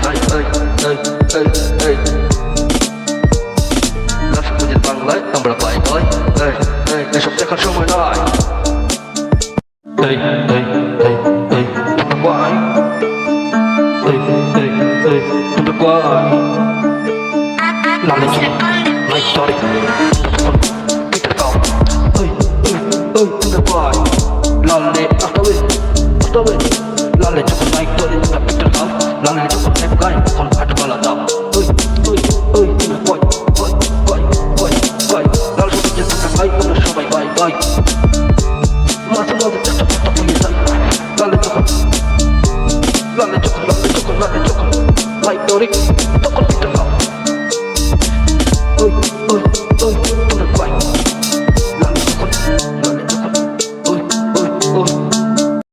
সময় নাই। লাফিয়ে বাংলায় আমরা পাই পাই, এসব দেখার সময় নাই। Why? Knowledge, like Tori, Peter Cow. Why? Lale, after way. Lale, just like Tori, Peter Cow. Lale, just like guy, on at Balada. Why? Lale, just like I on the show, bye. Masa just a put up on your side. Lale, like Tori, Peter Cow.